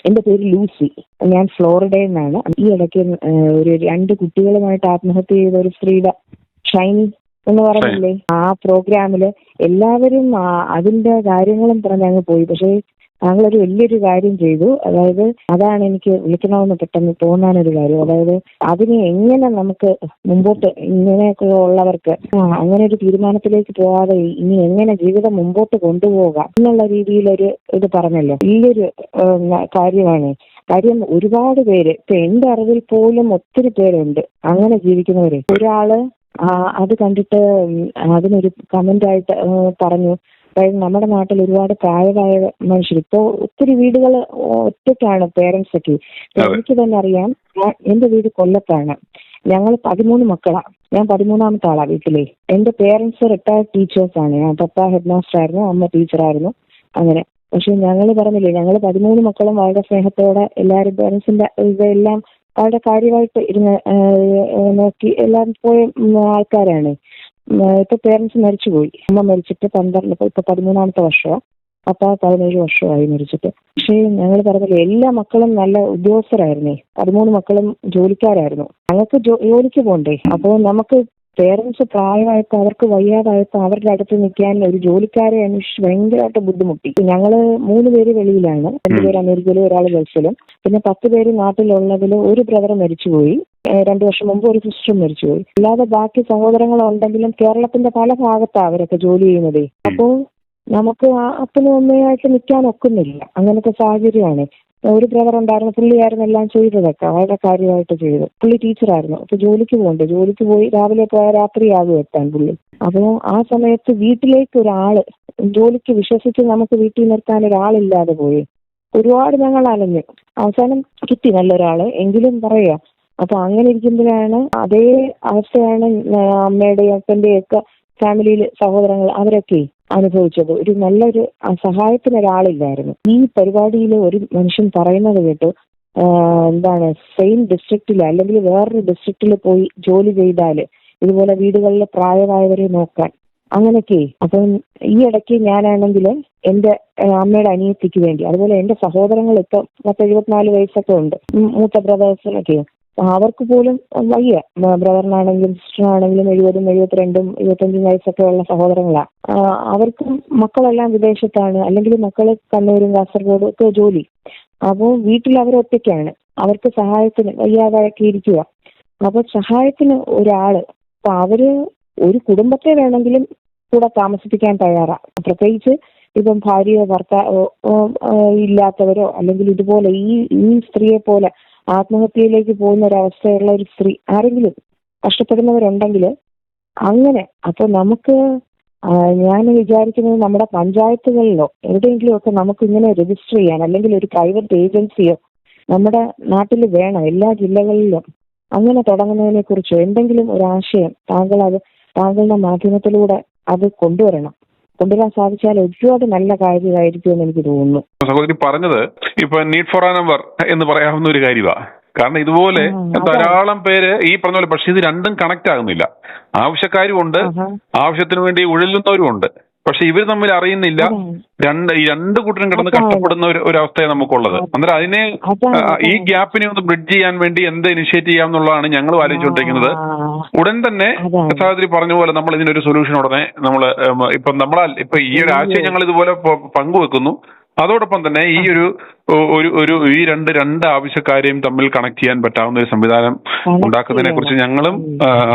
എന്റെ പേര് ലൂസി. ഞാൻ ഫ്ലോറിഡയിൽ നിന്നാണ്. ഈ ഇടയ്ക്ക് ഒരു 2 കുട്ടികളുമായിട്ട് ആത്മഹത്യ ചെയ്ത ഒരു സ്ത്രീയുടെ ഷൈനി എന്ന് പറഞ്ഞില്ലേ, ആ പ്രോഗ്രാമില് എല്ലാവരും അതിന്റെ കാര്യങ്ങളും പറഞ്ഞ് അങ്ങ് പോയി. പക്ഷെ താങ്കളൊരു വലിയൊരു കാര്യം ചെയ്തു. അതായത് അതാണ് എനിക്ക് വിളിക്കണമെന്ന് പെട്ടെന്ന് തോന്നാനൊരു കാര്യം. അതായത് അതിനെ എങ്ങനെ നമുക്ക് മുമ്പോട്ട്, ഇങ്ങനെയൊക്കെ ഉള്ളവർക്ക് അങ്ങനെ ഒരു തീരുമാനത്തിലേക്ക് പോകാതെ ഇനി എങ്ങനെ ജീവിതം മുമ്പോട്ട് കൊണ്ടുപോകാം എന്നുള്ള രീതിയിലൊരു ഇത് പറഞ്ഞല്ലോ, വലിയൊരു കാര്യമാണ്. കാര്യം ഒരുപാട് പേര്, ഇപ്പൊ എന്റെ അറിവിൽ പോലും ഒത്തിരി പേരുണ്ട് അങ്ങനെ ജീവിക്കുന്നവര്. ഒരാള് അത് കണ്ടിട്ട് അതിനൊരു കമന്റ് ആയിട്ട് പറഞ്ഞു, അതായത് നമ്മുടെ നാട്ടിൽ ഒരുപാട് പ്രായമായ മനുഷ്യർ, ഇപ്പോ ഒത്തിരി വീടുകൾ ഒറ്റയ്ക്കാണ് പേരൻസ് ഒക്കെ. എനിക്ക് തന്നെ അറിയാം, എന്റെ വീട് കൊല്ലത്താണ്. ഞങ്ങൾ 13 മക്കളാണ്. ഞാൻ 13ാമത്തെ ആളാ വീട്ടിലെ. എന്റെ പേരൻസ് റിട്ടയർഡ് ടീച്ചേഴ്സാണ്. പപ്പ ഹെഡ് മാസ്റ്റർ ആയിരുന്നു, അമ്മ ടീച്ചറായിരുന്നു. അങ്ങനെ. പക്ഷെ ഞങ്ങൾ പറഞ്ഞില്ലേ, ഞങ്ങൾ 13 മക്കളും വളരെ സ്നേഹത്തോടെ എല്ലാവരും പേരൻസിന്റെ ഇതെല്ലാം വളരെ കാര്യമായിട്ട് ഇരുന്ന് നോക്കി എല്ലാം പോയ ആൾക്കാരാണ്. ഇപ്പൊ പേരൻസ് മരിച്ചുപോയി. അമ്മ മരിച്ചിട്ട് 13ാമത്തെ വർഷമാണ്. പപ്പ 17 വർഷമായി മരിച്ചിട്ട്. പക്ഷേ ഞങ്ങൾ പറഞ്ഞില്ലേ, എല്ലാ മക്കളും നല്ല ഉദ്യോഗസ്ഥരായിരുന്നേ. 13 മക്കളും ജോലിക്കാരായിരുന്നു. ഞങ്ങൾക്ക് ജോലിക്ക് പോകണ്ടേ. അപ്പോൾ നമുക്ക് പേരൻസ് പ്രായമായപ്പോ അവർക്ക് വയ്യാതായപ്പോ അവരുടെ അടുത്ത് നിൽക്കാൻ ഒരു ജോലിക്കാരെ അന്വേഷിച്ച് ഭയങ്കരമായിട്ട് ബുദ്ധിമുട്ടി. ഞങ്ങള് 3 പേര് വെളിയിലാണ്. 2 പേര് അമേരിക്കയിലും ഒരാൾ ഗൾഫിലും. പിന്നെ 10 പേര് നാട്ടിലുള്ളതിൽ ഒരു ബ്രദർ മരിച്ചുപോയി. 2 വർഷം മുമ്പ് ഒരു സിസ്റ്ററും മരിച്ചുപോയി. അല്ലാതെ ബാക്കി സഹോദരങ്ങളുണ്ടെങ്കിലും കേരളത്തിന്റെ പല ഭാഗത്താണ് അവരൊക്കെ ജോലി ചെയ്യുന്നത്. അപ്പോൾ നമുക്ക് അപ്പനും അമ്മയായിട്ട് നിൽക്കാൻ ഒക്കുന്നില്ല. അങ്ങനത്തെ സാഹചര്യമാണ്. ഒരു ബ്രദർ ഉണ്ടായിരുന്നു, പുള്ളിയായിരുന്നു എല്ലാം ചെയ്തതൊക്കെ, വളരെ കാര്യമായിട്ട് ചെയ്തു. പുള്ളി ടീച്ചറായിരുന്നു. അപ്പൊ ജോലിക്ക് പോകണ്ടേ, ജോലിക്ക് പോയി രാവിലെ പോയാൽ രാത്രിയാകും എത്താൻ പുള്ളി. അപ്പോൾ ആ സമയത്ത് വീട്ടിലേക്ക് ഒരാള്, ജോലിക്ക് വിശ്വസിച്ച് നമുക്ക് വീട്ടിൽ നിർത്താൻ ഒരാളില്ലാതെ പോയി. ഒരുപാട് ഞങ്ങൾ അലഞ്ഞു. അവസാനം കിട്ടി നല്ലൊരാള്, എങ്കിലും പറയാ. അപ്പൊ അങ്ങനെ ഇരിക്കുമ്പോഴാണ് അതേ അവസ്ഥയാണ് അമ്മയുടെയും അപ്പന്റെയും ഒക്കെ ഫാമിലിയിൽ സഹോദരങ്ങൾ അവരൊക്കെ അനുഭവിച്ചത്. ഒരു നല്ലൊരു സഹായത്തിന് ഒരാളില്ലായിരുന്നു. ഈ പരിപാടിയിൽ ഒരു മനുഷ്യൻ പറയുന്നത് കേട്ടു, എന്താണ്, സെയിം ഡിസ്ട്രിക്റ്റിൽ അല്ലെങ്കിൽ വേറൊരു ഡിസ്ട്രിക്റ്റിൽ പോയി ജോലി ചെയ്താല് ഇതുപോലെ വീടുകളിൽ പ്രായമായവരെ നോക്കാൻ അങ്ങനെയൊക്കെ. അപ്പം ഈ ഇടയ്ക്ക് ഞാനാണെങ്കിൽ എന്റെ അമ്മയുടെ അനിയത്തിക്ക് വേണ്ടി, അതുപോലെ എന്റെ സഹോദരങ്ങൾ ഇപ്പൊ 74 വയസ്സൊക്കെ ഉണ്ട്, മൂത്ത ബ്രദേഴ്സിനൊക്കെ. അവർക്ക് പോലും വയ്യ. ബ്രദറിനാണെങ്കിലും സിസ്റ്ററിനാണെങ്കിലും 70, 72, 75 വയസ്സൊക്കെ ഉള്ള സഹോദരങ്ങളാണ്. അവർക്കും മക്കളെല്ലാം വിദേശത്താണ്, അല്ലെങ്കിൽ മക്കള് കണ്ണൂരും കാസർഗോഡും ഒക്കെ ജോലി. അപ്പോൾ വീട്ടിൽ അവരൊറ്റയ്ക്കാണ്. അവർക്ക് സഹായത്തിന് വയ്യാതാക്കി ഇരിക്കുക. അപ്പൊ സഹായത്തിന് ഒരാള്, അപ്പൊ അവര് ഒരു കുടുംബത്തെ വേണമെങ്കിലും കൂടെ താമസിപ്പിക്കാൻ തയ്യാറാണ്. പ്രത്യേകിച്ച് ഇപ്പം ഭാര്യയോ ഭർത്താവോ ഇല്ലാത്തവരോ, അല്ലെങ്കിൽ ഇതുപോലെ ഈ സ്ത്രീയെ പോലെ ആത്മഹത്യയിലേക്ക് പോകുന്ന ഒരവസ്ഥയുള്ള ഒരു സ്ത്രീ, ആരെങ്കിലും കഷ്ടപ്പെടുന്നവരുണ്ടെങ്കിൽ അങ്ങനെ. അപ്പൊ നമുക്ക് ഞാൻ വിചാരിക്കുന്നത് നമ്മുടെ പഞ്ചായത്തുകളിലോ എവിടെയെങ്കിലും ഒക്കെ നമുക്ക് ഇങ്ങനെ രജിസ്റ്റർ ചെയ്യാൻ, അല്ലെങ്കിൽ ഒരു പ്രൈവറ്റ് ഏജൻസിയോ നമ്മുടെ നാട്ടിൽ വേണം. എല്ലാ ജില്ലകളിലും അങ്ങനെ തുടങ്ങുന്നതിനെ കുറിച്ച് എന്തെങ്കിലും ഒരു ആശയം താങ്കളുടെ മാധ്യമത്തിലൂടെ അത് കൊണ്ടുവരാൻ സാധിച്ചാൽ ഒരുപാട് നല്ല കാര്യമായിരിക്കും എന്ന് എനിക്ക് തോന്നുന്നു. സഹോദരി പറഞ്ഞത് ഇപ്പൊ നീഡ് ഫോർ എ നമ്പർ എന്ന് പറയാവുന്ന ഒരു കാര്യമാണ്. കാരണം ഇതുപോലെ ധാരാളം പേര് ഈ പറഞ്ഞ പോലെ, പക്ഷെ ഇത് രണ്ടും കണക്ട് ആകുന്നില്ല. ആവശ്യക്കാരും ഉണ്ട്, ആവശ്യത്തിന് വേണ്ടി ഉഴലുന്നവരും ഉണ്ട്. പക്ഷെ ഇവർ തമ്മിൽ അറിയുന്നില്ല. ഈ രണ്ട് കൂട്ടരും കിടന്ന് കഷ്ടപ്പെടുന്ന ഒരു അവസ്ഥയാണ് നമുക്കുള്ളത്. അന്നേരം അതിനെ, ഈ ഗ്യാപ്പിനെ ഒന്ന് ബ്രിഡ്ജ് ചെയ്യാൻ വേണ്ടി എന്ത് ഇനിഷ്യേറ്റ് ചെയ്യാമെന്നുള്ളതാണ് ഞങ്ങൾ ആലോചിച്ചുകൊണ്ടിരിക്കുന്നത്. ഉടൻ തന്നെ സഹോദരി പറഞ്ഞ പോലെ നമ്മൾ ഇതിനൊരു സൊല്യൂഷൻ ഉടനെ ഇപ്പൊ ഈ ഒരു ആശയം ഞങ്ങൾ ഇതുപോലെ പങ്കുവെക്കുന്നു. അതോടൊപ്പം തന്നെ ഈ ഈ രണ്ട് ആവശ്യക്കാരെയും തമ്മിൽ കണക്ട് ചെയ്യാൻ പറ്റാവുന്ന ഒരു സംവിധാനം ഉണ്ടാക്കുന്നതിനെ കുറിച്ച് ഞങ്ങളും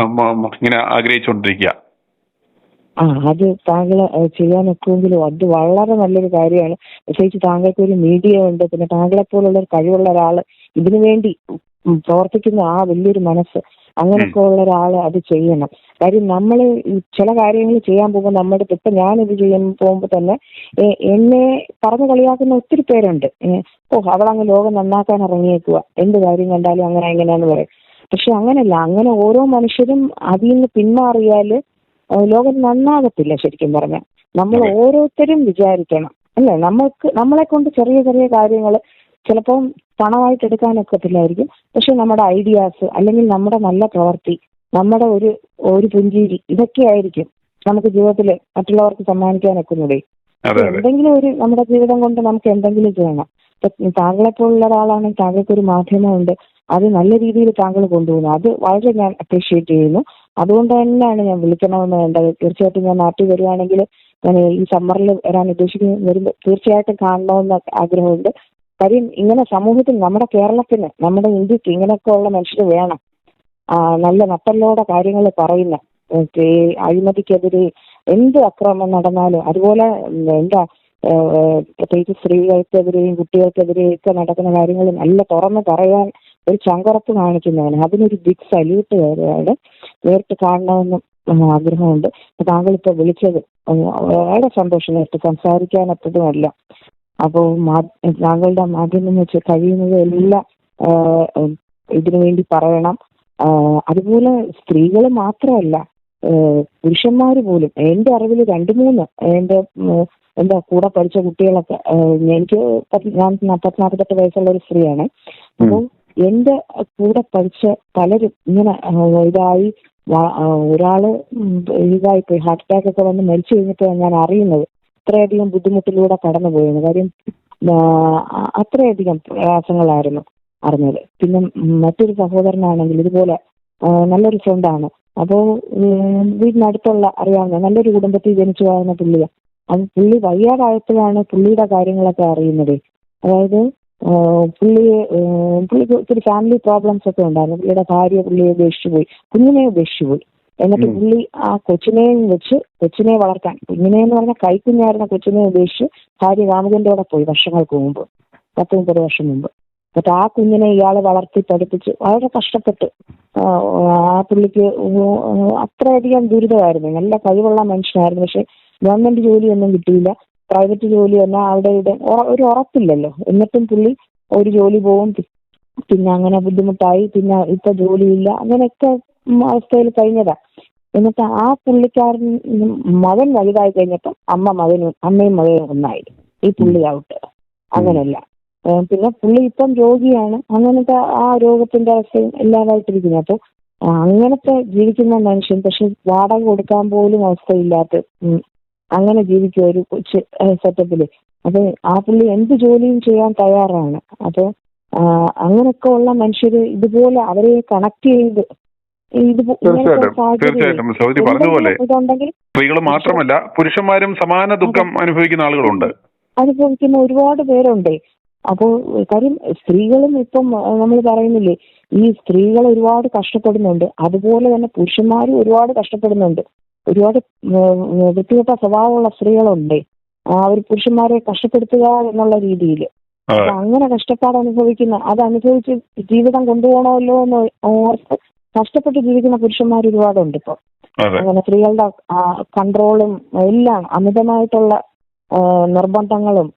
ഇങ്ങനെ ആഗ്രഹിച്ചുകൊണ്ടിരിക്കുക. അത് താങ്കൾ ചെയ്യാൻ ഒക്കുമെങ്കിലും അത് വളരെ നല്ലൊരു കാര്യമാണ്. പ്രത്യേകിച്ച് താങ്കൾക്ക് ഒരു മീഡിയ ഉണ്ട്, പിന്നെ താങ്കളെ പോലുള്ള ഒരു കഴിവുള്ള ഒരാള് ഇതിനു വേണ്ടി പ്രവർത്തിക്കുന്ന ആ വലിയൊരു മനസ്സ്, അങ്ങനെയൊക്കെ ഉള്ള ഒരാള് അത് ചെയ്യണം. കാര്യം നമ്മൾ ചില കാര്യങ്ങൾ ചെയ്യാൻ പോകുമ്പോൾ നമ്മുടെ ഇപ്പൊ ഞാനിത് ചെയ്യാൻ പോകുമ്പോൾ തന്നെ എന്നെ പറഞ്ഞു കളിയാക്കുന്ന ഒത്തിരി പേരുണ്ട്. അവളങ്ങ് ലോകം നന്നാക്കാൻ ഇറങ്ങിയേക്കുക, എന്ത് കാര്യം കണ്ടാലും അങ്ങനെ എങ്ങനെയാന്ന് പറയും. പക്ഷെ അങ്ങനെയല്ല. അങ്ങനെ ഓരോ മനുഷ്യരും അതിൽ നിന്ന് പിന്മാറിയാല് ലോകം നന്നാകത്തില്ല. ശരിക്കും പറഞ്ഞാൽ നമ്മൾ ഓരോരുത്തരും വിചാരിക്കണം, അല്ലേ? നമ്മളെ കൊണ്ട് ചെറിയ ചെറിയ കാര്യങ്ങൾ ചിലപ്പോൾ പണമായിട്ട് എടുക്കാനൊക്കത്തില്ലായിരിക്കും. പക്ഷെ നമ്മുടെ ഐഡിയാസ്, അല്ലെങ്കിൽ നമ്മുടെ നല്ല പ്രവൃത്തി, നമ്മുടെ ഒരു പുഞ്ചിരി, ഇതൊക്കെ ആയിരിക്കും നമുക്ക് ജീവിതത്തിൽ മറ്റുള്ളവർക്ക് സമ്മാനിക്കാൻ ഒക്കുന്നതേ. എന്തെങ്കിലും നമ്മുടെ ജീവിതം കൊണ്ട് നമുക്ക് എന്തെങ്കിലും ചെയ്യണം. താങ്കളെപ്പോലുള്ള ഒരാളാണെങ്കിൽ താങ്കൾക്ക് ഒരു മാധ്യമമുണ്ട്, അത് നല്ല രീതിയിൽ താങ്കൾ കൊണ്ടുപോകുന്നു. അത് വളരെ ഞാൻ അപ്രീഷിയേറ്റ് ചെയ്യുന്നു. അതുകൊണ്ട് തന്നെയാണ് ഞാൻ വിളിക്കണമെന്ന് വേണ്ടത്. തീർച്ചയായിട്ടും ഞാൻ നാട്ടിൽ വരുവാണെങ്കിൽ ഞാൻ ഈ സമ്മറിൽ വരാൻ ഉദ്ദേശിക്കുന്നത് വരുമ്പോൾ തീർച്ചയായിട്ടും കാണണമെന്ന് ആഗ്രഹമുണ്ട്. കാര്യം ഇങ്ങനെ സമൂഹത്തിൽ നമ്മുടെ കേരളത്തിന്, നമ്മുടെ ഇന്ത്യക്ക് ഇങ്ങനെയൊക്കെ ഉള്ള മനുഷ്യർ വേണം. നല്ല നട്ടലോടെ കാര്യങ്ങൾ പറയുന്ന, അഴിമതിക്കെതിരെ എന്ത് അക്രമം നടന്നാലും അതുപോലെ എന്താ പ്രത്യേകിച്ച് സ്ത്രീകൾക്കെതിരെയും കുട്ടികൾക്കെതിരെയും ഒക്കെ നടക്കുന്ന കാര്യങ്ങൾ നല്ല തുറന്ന് പറയാൻ ഒരു ചങ്കുറപ്പ് കാണിക്കുന്നതാണ്. അതിനൊരു ബിഗ് സല്യൂട്ട് നേരിട്ട് കാണണമെന്ന് ആഗ്രഹമുണ്ട്. താങ്കൾ ഇപ്പോൾ വിളിച്ചത് വളരെ സന്തോഷം, നേരിട്ട് സംസാരിക്കാനെത്തതുമല്ല. അപ്പോൾ താങ്കളുടെ മാധ്യമം വെച്ച് കഴിയുന്നത് എല്ലാം ഇതിനു വേണ്ടി പറയണം. അതുപോലെ സ്ത്രീകൾ മാത്രമല്ല, പുരുഷന്മാർ പോലും. എന്റെ അറിവിൽ 2-3 എന്റെ എന്താ കൂടെ പഠിച്ച കുട്ടികളൊക്കെ, ഞാൻ 48 വയസ്സുള്ള ഒരു സ്ത്രീയാണ്. അപ്പോൾ എന്റെ കൂടെ പഠിച്ച പലരും ഇങ്ങനെ ഇതായി, ഒരാള് ഇതായിപ്പോയി, ഹാർട്ട് അറ്റാക്ക് ഒക്കെ വന്ന് മരിച്ചു കഴിഞ്ഞപ്പോൾ ഞാൻ അറിയുന്നത്. അത്രയധികം ബുദ്ധിമുട്ടിലൂടെ കടന്നുപോയെന്ന്. കാര്യം അത്രയധികം പ്രയാസങ്ങളായിരുന്നു അറിഞ്ഞത്. പിന്നെ മറ്റൊരു സഹോദരനാണെങ്കിൽ ഇതുപോലെ നല്ലൊരു ഫ്രണ്ടാണ്. അപ്പോൾ വീടിനടുത്തുള്ള അറിയാവുന്ന നല്ലൊരു കുടുംബത്തിൽ ജനിച്ചു പോകുന്ന പുള്ളിയാണ്. അത് പുള്ളി വയ്യാതായപ്പോഴാണ് പുള്ളിയുടെ കാര്യങ്ങളൊക്കെ അറിയുന്നത്. അതായത് പുള്ളിക്ക് ഒത്തിരി ഫാമിലി പ്രോബ്ലംസ് ഒക്കെ ഉണ്ടായിരുന്നു. പുള്ളിയുടെ ഭാര്യ പുള്ളിയെ ഉപേക്ഷിച്ചു പോയി, കുഞ്ഞിനെ ഉപേക്ഷിച്ചു പോയി. എന്നിട്ട് പുള്ളി ആ കൊച്ചിനെ വളർത്താൻ, കുഞ്ഞിനെന്ന് പറഞ്ഞാൽ കൈക്കുഞ്ഞായിരുന്ന കൊച്ചിനെ ഉപേക്ഷിച്ച് ഭാര്യ കാമുകന്റെ കൂടെ പോയി വർഷങ്ങൾക്ക് മുമ്പ്, 10-30 വർഷം മുമ്പ്. എന്നിട്ട് ആ കുഞ്ഞിനെ ഇയാള് വളർത്തി പഠിപ്പിച്ച് വളരെ കഷ്ടപ്പെട്ട്, ആ പുള്ളിക്ക് അത്രയധികം ദുരിതമായിരുന്നു. നല്ല കഴിവുള്ള മനുഷ്യനായിരുന്നു. പക്ഷെ ഗവൺമെന്റ് ജോലിയൊന്നും കിട്ടിയില്ല. പ്രൈവറ്റ് ജോലി തന്നെ അവിടെ ഒരു ഉറപ്പില്ലല്ലോ. എന്നിട്ടും പുള്ളി ഒരു ജോലി പോവും, പിന്നെ അങ്ങനെ ബുദ്ധിമുട്ടായി, പിന്നെ ഇപ്പൊ ജോലിയില്ല, അങ്ങനെയൊക്കെ അവസ്ഥയിൽ കഴിഞ്ഞതാ. എന്നിട്ട് ആ പുള്ളിക്കാരൻ മകൻ വലുതായി കഴിഞ്ഞപ്പോൾ അമ്മയും മകനും ഒന്നായി. ഈ പുള്ളി ഔട്ട്. അങ്ങനെയല്ല. പിന്നെ പുള്ളി ഇപ്പം രോഗിയാണ്. അങ്ങനത്തെ ആ രോഗത്തിന്റെ അവസ്ഥയും ഇല്ലാതായിട്ടിരിക്കുന്നു. അപ്പൊ അങ്ങനത്തെ ജീവിക്കുന്ന മനുഷ്യൻ, പക്ഷെ വാടക കൊടുക്കാൻ പോലും അവസ്ഥയില്ലാത്ത അങ്ങനെ ജീവിക്കുക ഒരു കൊച്ചു സെറ്റപ്പില്. അപ്പൊ ആ പുള്ളി എന്ത് ജോലിയും ചെയ്യാൻ തയ്യാറാണ്. അപ്പൊ അങ്ങനെയൊക്കെ ഉള്ള മനുഷ്യര് ഇതുപോലെ അവരെ കണക്ട് ചെയ്ത് തീർച്ചയായിട്ടും സൗദി പറഞ്ഞതുപോലെ സ്ത്രീകൾ മാത്രമല്ല പുരുഷന്മാരും സമാന ദുഃഖം അനുഭവിക്കുന്ന ആളുകളുണ്ട്, അനുഭവിക്കുന്ന ഒരുപാട് പേരുണ്ട്. അപ്പോൾ കാര്യം സ്ത്രീകളും ഇപ്പം നമ്മൾ പറയുന്നില്ലേ, ഈ സ്ത്രീകൾ ഒരുപാട് കഷ്ടപ്പെടുന്നുണ്ട്. അതുപോലെ തന്നെ പുരുഷന്മാരും ഒരുപാട് കഷ്ടപ്പെടുന്നുണ്ട്. ഒരുപാട് വ്യക്തിഗത സ്വഭാവമുള്ള സ്ത്രീകളുണ്ട്. അവർ പുരുഷന്മാരെ കഷ്ടപ്പെടുത്തുക എന്നുള്ള രീതിയിൽ. അപ്പൊ അങ്ങനെ കഷ്ടപ്പാട് അനുഭവിക്കുന്ന, അത് അനുഭവിച്ച് ജീവിതം കൊണ്ടുപോകണമല്ലോ എന്ന് ഓർത്ത് കഷ്ടപ്പെട്ട് ജീവിക്കുന്ന പുരുഷന്മാർ ഒരുപാടുണ്ട് ഇപ്പൊ. അങ്ങനെ സ്ത്രീകളുടെ കൺട്രോളും എല്ലാം, അമിതമായിട്ടുള്ള നിർബന്ധങ്ങളും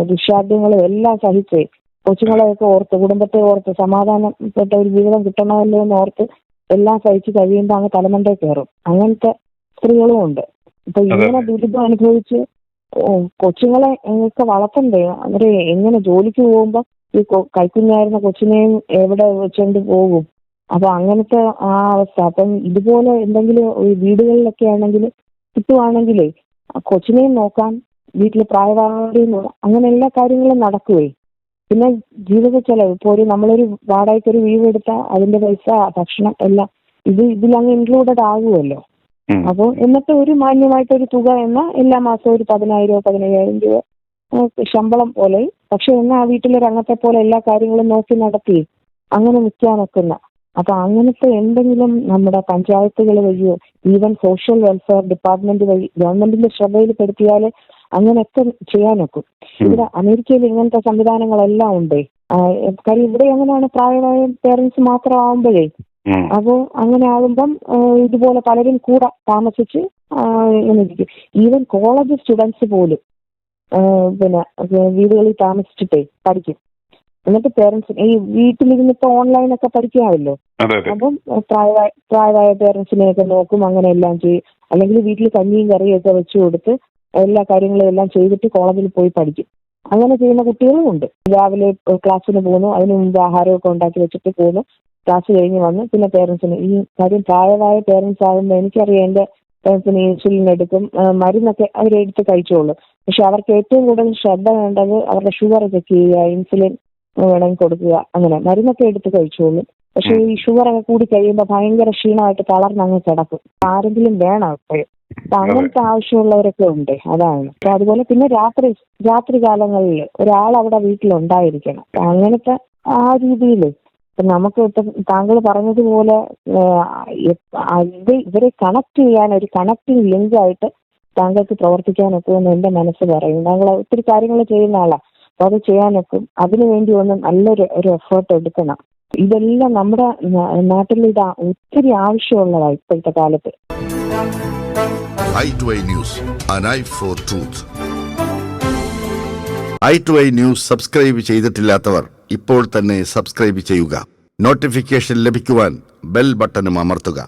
ദുശാഠ്യങ്ങളും എല്ലാം സഹിച്ച്, കൊച്ചുങ്ങളെയൊക്കെ ഓർത്ത്, കുടുംബത്തെ ഓർത്ത്, സമാധാനപ്പെട്ട ഒരു ജീവിതം കിട്ടണമല്ലോ എന്ന് ഓർത്ത് എല്ലാം സഹിച്ച് കഴിയുമ്പോൾ അങ്ങ് തലമണ്ടേ കയറും. അങ്ങനത്തെ സ്ത്രീകളും ഉണ്ട്. ഇപ്പൊ ഇങ്ങനെ ദുരിതം അനുഭവിച്ച് കൊച്ചുങ്ങളെ ഒക്കെ വളർത്തണ്ടേ. അവര് എങ്ങനെ ജോലിക്ക് പോകുമ്പോ ഈ കൈക്കുഞ്ഞായിരുന്ന കൊച്ചിനെയും എവിടെ വെച്ചോണ്ട് പോകും. അപ്പൊ അങ്ങനത്തെ ആ അവസ്ഥ. അപ്പം ഇതുപോലെ എന്തെങ്കിലും വീടുകളിലൊക്കെ ആണെങ്കിൽ കിട്ടുവാണെങ്കിലേ കൊച്ചിനെയും നോക്കാൻ, വീട്ടിൽ പ്രായമായവരെയും അങ്ങനെ എല്ലാ കാര്യങ്ങളും നടക്കുവേ. പിന്നെ ജീവിത ചെലവ്, ഇപ്പോൾ നമ്മളൊരു വാടകയ്ക്ക് ഒരു വീട് എടുത്താൽ അതിന്റെ പൈസ, ഭക്ഷണം എല്ലാം ഇതിലങ്ങ് ഇൻക്ലൂഡഡ് ആകുമല്ലോ. അപ്പോൾ എന്നിട്ട് ഒരു മാന്യമായിട്ടൊരു തുക എന്നാൽ എല്ലാ മാസവും ഒരു 10,000-15,000 രൂപ ശമ്പളം പോലെ. പക്ഷെ എന്നാൽ ആ വീട്ടിലൊരു അംഗത്തെ പോലെ എല്ലാ കാര്യങ്ങളും നോക്കി നടത്തി അങ്ങനെ നിൽക്കാനൊക്കുന്ന. അപ്പൊ അങ്ങനത്തെ എന്തെങ്കിലും നമ്മുടെ പഞ്ചായത്തുകൾ വഴിയോ ഈവൻ സോഷ്യൽ വെൽഫെയർ ഡിപ്പാർട്ട്മെന്റ് വഴി ഗവൺമെന്റിന്റെ ശ്രദ്ധയിൽപ്പെടുത്തിയാൽ അങ്ങനെയൊക്കെ ചെയ്യാനൊക്കും. ഇവിടെ അമേരിക്കയിൽ ഇങ്ങനത്തെ സംവിധാനങ്ങളെല്ലാം ഉണ്ട്. കാര്യം ഇവിടെ എങ്ങനെയാണ്, പ്രായമായ പേരൻസ് മാത്രം ആവുമ്പോഴേ, അപ്പോൾ അങ്ങനെ ആകുമ്പം ഇതുപോലെ പലരും കൂടെ താമസിച്ച് ഇങ്ങനെ ഇരിക്കും. ഈവൻ കോളേജ് സ്റ്റുഡൻസ് പോലും പിന്നെ വീടുകളിൽ താമസിച്ചിട്ടേ പഠിക്കും. എന്നിട്ട് പേരൻസ് ഈ വീട്ടിലിരുന്നിപ്പോ ഓൺലൈനൊക്കെ പഠിക്കാമല്ലോ. അപ്പം പ്രായമായ പേരൻസിനെയൊക്കെ നോക്കും, അങ്ങനെ എല്ലാം ചെയ്യും. അല്ലെങ്കിൽ വീട്ടിൽ കഞ്ഞിയും കറിയൊക്കെ വെച്ചു കൊടുത്ത് എല്ലാ കാര്യങ്ങളും എല്ലാം ചെയ്തിട്ട് കോളേജിൽ പോയി പഠിക്കും. അങ്ങനെ ചെയ്യുന്ന കുട്ടികളും ഉണ്ട്. രാവിലെ ക്ലാസ്സിന് പോകുന്നു, അതിന് മുമ്പ് ആഹാരമൊക്കെ ഉണ്ടാക്കി വെച്ചിട്ട് പോകുന്നു, ക്ലാസ് കഴിഞ്ഞ് വന്ന് പിന്നെ പേരൻസിന് ഈ കാര്യം പ്രായമായ പേരൻസ് ആകുമ്പോൾ എനിക്കറിയാം, എൻ്റെ പേരൻസിന് ഇൻസുലിൻ എടുക്കും, മരുന്നൊക്കെ അവരെടുത്ത് കഴിച്ചോളൂ. പക്ഷെ അവർക്ക് ഏറ്റവും കൂടുതൽ ശ്രദ്ധ വേണ്ടത് അവരുടെ ഷുഗർ ചെക്ക് ചെയ്യുക, ഇൻസുലിൻ വേണമെങ്കിൽ കൊടുക്കുക, അങ്ങനെ മരുന്നൊക്കെ എടുത്ത് കഴിച്ചോളും. പക്ഷെ ഈ ഷുഗർ ഒക്കെ കൂടി കഴിയുമ്പോൾ ഭയങ്കര ക്ഷീണമായിട്ട് തളർന്നങ്ങ് കിടക്കും. ആരെങ്കിലും വേണം എപ്പോഴും. അപ്പൊ അങ്ങനത്തെ ആവശ്യമുള്ളവരൊക്കെ ഉണ്ട്. അതാണ്. അപ്പൊ അതുപോലെ പിന്നെ രാത്രി കാലങ്ങളിൽ ഒരാൾ അവിടെ വീട്ടിലുണ്ടായിരിക്കണം. അപ്പൊ അങ്ങനത്തെ ആ രീതിയിൽ നമുക്ക് ഇപ്പം താങ്കൾ പറഞ്ഞതുപോലെ ഇവരെ കണക്ട് ചെയ്യാൻ ഒരു കണക്റ്റിംഗ് ലിങ്ക് ആയിട്ട് താങ്കൾക്ക് പ്രവർത്തിക്കാനൊക്കെ എന്ന് എന്റെ മനസ്സ് പറയും. താങ്കൾ ഒത്തിരി കാര്യങ്ങൾ ചെയ്യുന്ന ആളാണ്. അപ്പൊ അത് ചെയ്യാനൊക്കും. അതിനുവേണ്ടി ഒന്ന് നല്ലൊരു എഫേർട്ട് എടുക്കണം. ഇതെല്ലാം നമ്മുടെ നാട്ടിൽ ഇത് ഒത്തിരി ആവശ്യമുള്ളതാണ് ഇപ്പോഴത്തെ കാലത്ത്. i2i News, an eye for truth. i2i News subscribe ചെയ്തിട്ടില്ലാത്തവർ ഇപ്പോൾ തന്നെ സബ്സ്ക്രൈബ് ചെയ്യുക. നോട്ടിഫിക്കേഷൻ ലഭിക്കുവാൻ ബെൽ ബട്ടണും അമർത്തുക.